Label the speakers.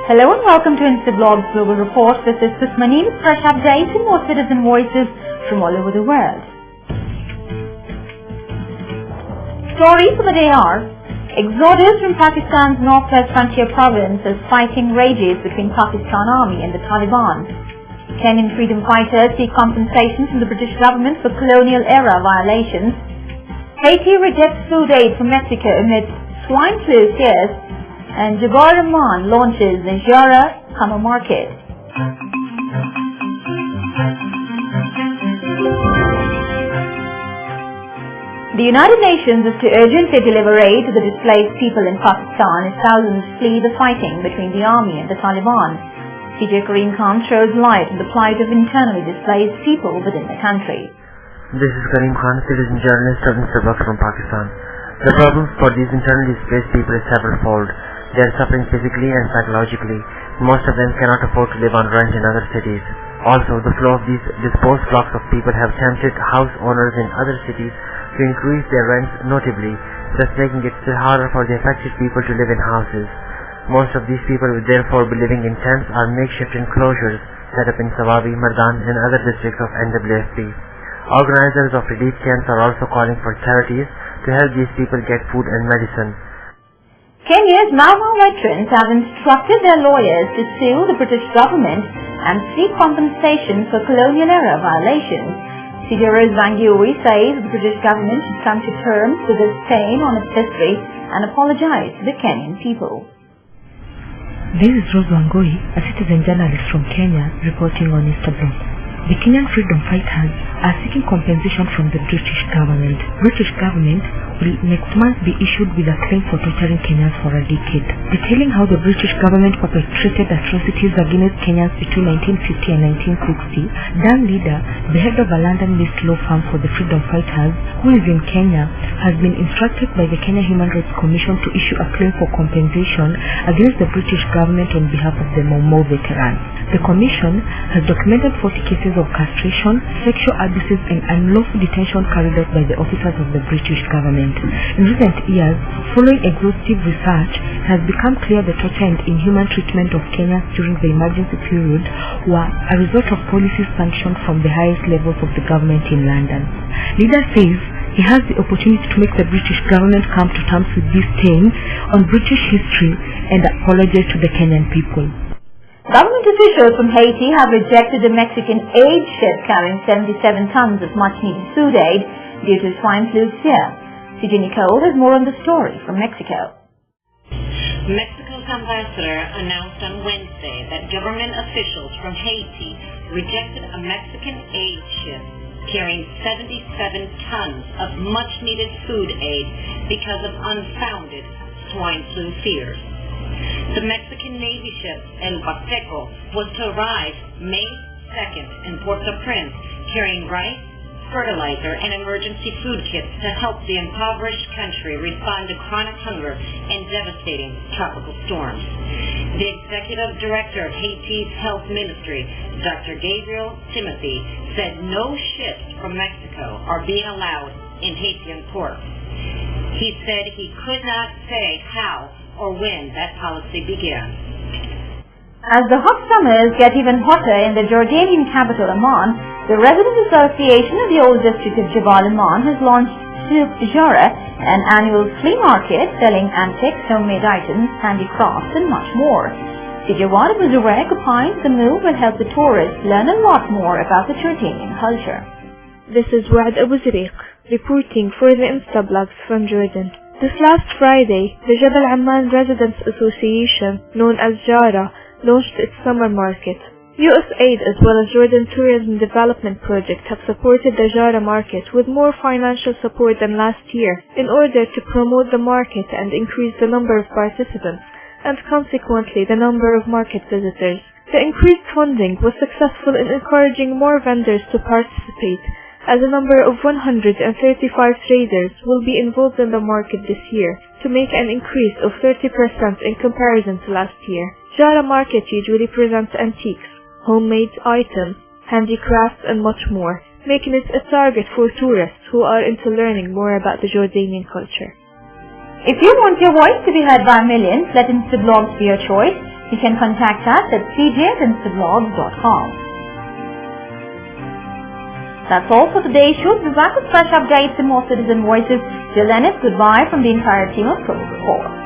Speaker 1: Hello and welcome to Instablogs Global Report. This is Susma Neem's fresh updates and more citizen voices from all over the world. Stories for the day are: exodus from Pakistan's northwest frontier province as fighting rages between Pakistan Army and the Taliban. Kenyan freedom fighters seek compensation from the British government for colonial era violations. Haiti rejects food aid from Mexico amidst swine flu fears. And Jabbar Rahman launches the Jara Summer Market. The United Nations is to urgently deliver aid to the displaced people in Pakistan as thousands flee the fighting between the army and the Taliban. CJ Kareem Khan throws light on the plight of internally displaced people within the country.
Speaker 2: This is Kareem Khan, citizen journalist of Instablogs from Pakistan. The problems for these internally displaced people is several-fold. They are suffering physically and psychologically. Most of them cannot afford to live on rent in other cities. Also, the flow of these disposed flocks of people have tempted house owners in other cities to increase their rents notably, thus making it still harder for the affected people to live in houses. Most of these people will therefore be living in tents or makeshift enclosures set up in Sawabi, Mardan and other districts of NWFP. Organizers of relief camps are also calling for charities to help these people get food and medicine.
Speaker 1: Kenya's Mau veterans have instructed their lawyers to sue the British government and seek compensation for colonial era violations. CJ Rose Bangiuri says the British government should come to terms with this stain on its history and apologize to the Kenyan people.
Speaker 3: This is Rose Wangui, a citizen journalist from Kenya, reporting on Instablogs. The Kenyan freedom fighters are seeking compensation from the British government. British government will next month be issued with a claim for torturing Kenyans for a decade, detailing how the British government perpetrated atrocities against Kenyans between 1950 and 1960. Dan Leader, the head of a London-based law firm for the freedom fighters, who is in Kenya, has been instructed by the Kenya Human Rights Commission to issue a claim for compensation against the British government on behalf of the Mau veterans. The commission has documented 40 cases of castration, sexual abuses and unlawful detention carried out by the officers of the British government. In recent years, following exhaustive research, it has become clear the torture and inhuman treatment of Kenyans during the emergency period were a result of policies sanctioned from the highest levels of the government in London. Leader says he has the opportunity to make the British government come to terms with this stain on British history and apologize to the Kenyan people.
Speaker 1: Government officials from Haiti have rejected a Mexican aid ship carrying 77 tons of much-needed food aid due to swine flu fear. CJ Nicole has more on the story from Mexico.
Speaker 4: Mexico's ambassador announced on Wednesday that government officials from Haiti rejected a Mexican aid ship carrying 77 tons of much-needed food aid because of unfounded swine flu fears. The Mexican Navy ship El Pateco was to arrive May 2nd in Port-au-Prince carrying rice, fertilizer, and emergency food kits to help the impoverished country respond to chronic hunger and devastating tropical storms. The executive director of Haiti's health ministry, Dr. Gabriel Timothy, said no ships from Mexico are being allowed in Haitian ports. He said he could not say how or when that policy began.
Speaker 1: As the hot summers get even hotter in the Jordanian capital Amman, the Resident Association of the Old District of Jabal Amman has launched Souk Jara, an annual flea market selling antiques, homemade items, handicrafts and much more. CJ Wad Abu Zurek opines the move will help the tourists learn a lot more about the Jordanian culture.
Speaker 5: This is Wad Abu Zurek, reporting for the Instablogs from Jordan. This last Friday, the Jabal Amman Residents Association, known as JARA, launched its summer market. USAID as well as Jordan Tourism Development Project have supported the JARA market with more financial support than last year in order to promote the market and increase the number of participants, and consequently the number of market visitors. The increased funding was successful in encouraging more vendors to participate, as a number of 135 traders will be involved in the market this year, to make an increase of 30% in comparison to last year. Jara Market usually presents antiques, homemade items, handicrafts and much more, making it a target for tourists who are into learning more about the Jordanian culture.
Speaker 1: If you want your voice to be heard by millions, let Instablogs be your choice. You can contact us at cj@instablogs.com. That's all for today's show. We'll be back with fresh updates and more citizen voices. Till then, it's goodbye from the entire team of Global Report.